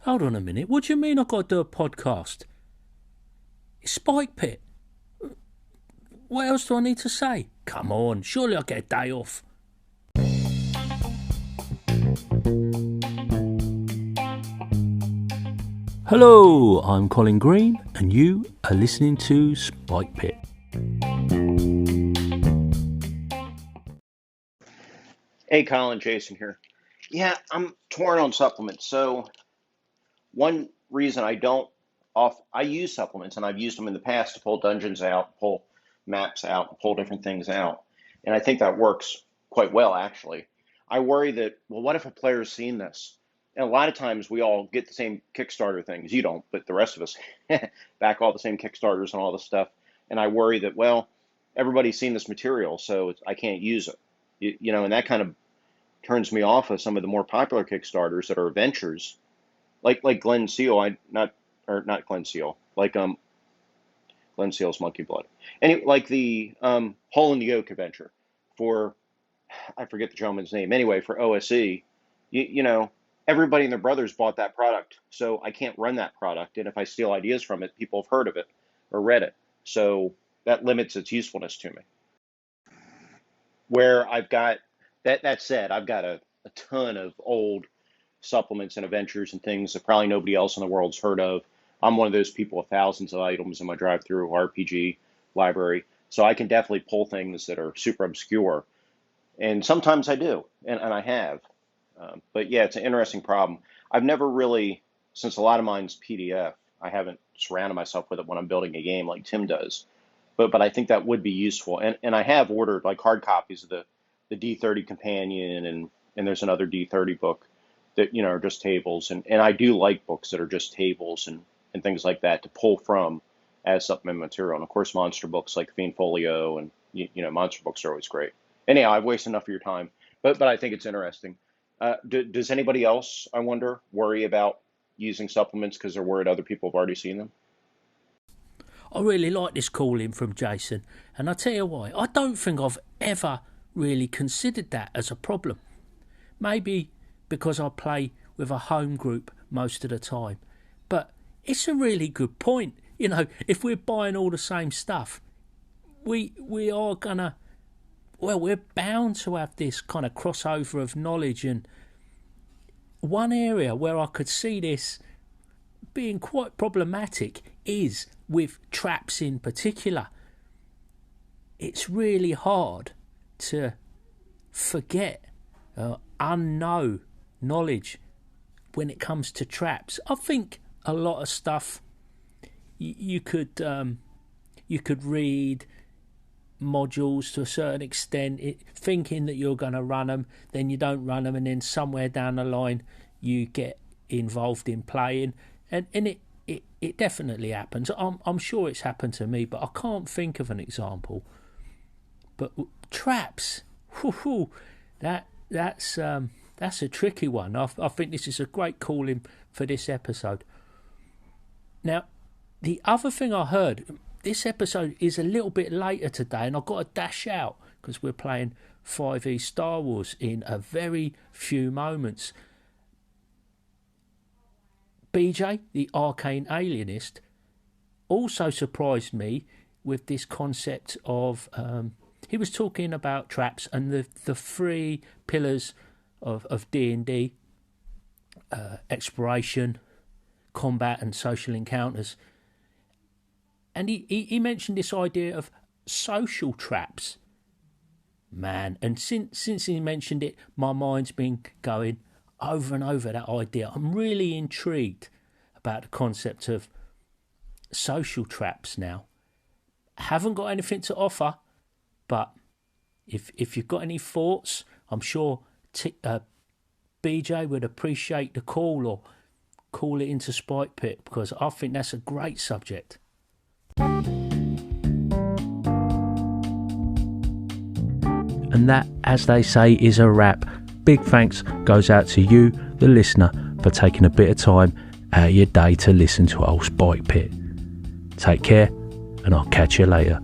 Hold on a minute. What do you mean I've got to do a podcast? It's Spike Pit. What else do I need to say? Come on, surely I'll get a day off. Hello, I'm Colin Green, and you are listening to Spike Pit. Hey Colin, Jason here. Yeah, I'm torn on supplements. So one reason I use supplements, and I've used them in the past to pull dungeons out, pull maps out, pull different things out. And I think that works quite well, actually. I worry that, well, what if a player's seen this? And a lot of times we all get the same Kickstarter things. You don't, but the rest of us back all the same Kickstarters and all this stuff. And I worry that, well, everybody's seen this material, so I can't use it. And that kind of turns me off of some of the more popular Kickstarters that are ventures, like Glen Seal. Not Glen Seal, like Glen Seal's Monkey Blood. Anyway, like the Hole in the Oak adventure for, I forget the gentleman's name. Anyway, for OSE, everybody and their brothers bought that product, so I can't run that product. And if I steal ideas from it, people have heard of it or read it, so that limits its usefulness to me. Where I've got that said, I've got a ton of old supplements and adventures and things that probably nobody else in the world's heard of. I'm one of those people with thousands of items in my drive-through RPG library, so I can definitely pull things that are super obscure, and sometimes I do, and I have. But yeah, it's an interesting problem. I've never really, since a lot of mine's PDF, I haven't surrounded myself with it when I'm building a game like Tim does. But I think that would be useful, and I have ordered like hard copies of the D30 Companion, and there's another D30 book that are just tables, and I do like books that are just tables and things like that to pull from as supplement material. And of course, monster books like Fiend Folio and monster books are always great. Anyhow, I've wasted enough of your time, but I think it's interesting. Does anybody else, I wonder, worry about using supplements because they're worried other people have already seen them? I really like this call in from Jason, and I tell you why. I don't think I've ever really considered that as a problem. Maybe because I play with a home group most of the time, but it's a really good point. If we're buying all the same stuff, we are gonna, we're bound to have this kind of crossover of knowledge. And one area where I could see this being quite problematic is with traps in particular. It's really hard to forget unknown knowledge when it comes to traps. I think a lot of stuff you could read modules to a certain extent, thinking that you're going to run them, then you don't run them, and then somewhere down the line you get involved in playing, and it definitely happens. I'm sure it's happened to me, but I can't think of an example. But traps, that's a tricky one. I think this is a great call-in for this episode. Now, the other thing I heard, this episode is a little bit later today, and I've got to dash out because we're playing 5e Star Wars in a very few moments. BJ, the Arcane Alienist, also surprised me with this concept of... he was talking about traps and the three pillars of D&D, exploration, combat and social encounters. And he mentioned this idea of social traps. Man, and since he mentioned it, my mind's been going over and over that idea. I'm really intrigued about the concept of social traps now. Haven't got anything to offer, but if you've got any thoughts, I'm sure BJ would appreciate the call, or call it into Spike Pit, because I think that's a great subject. And that, as they say, is a wrap. Big thanks goes out to you, the listener, for taking a bit of time out of your day to listen to old Spike Pit. Take care, and I'll catch you later.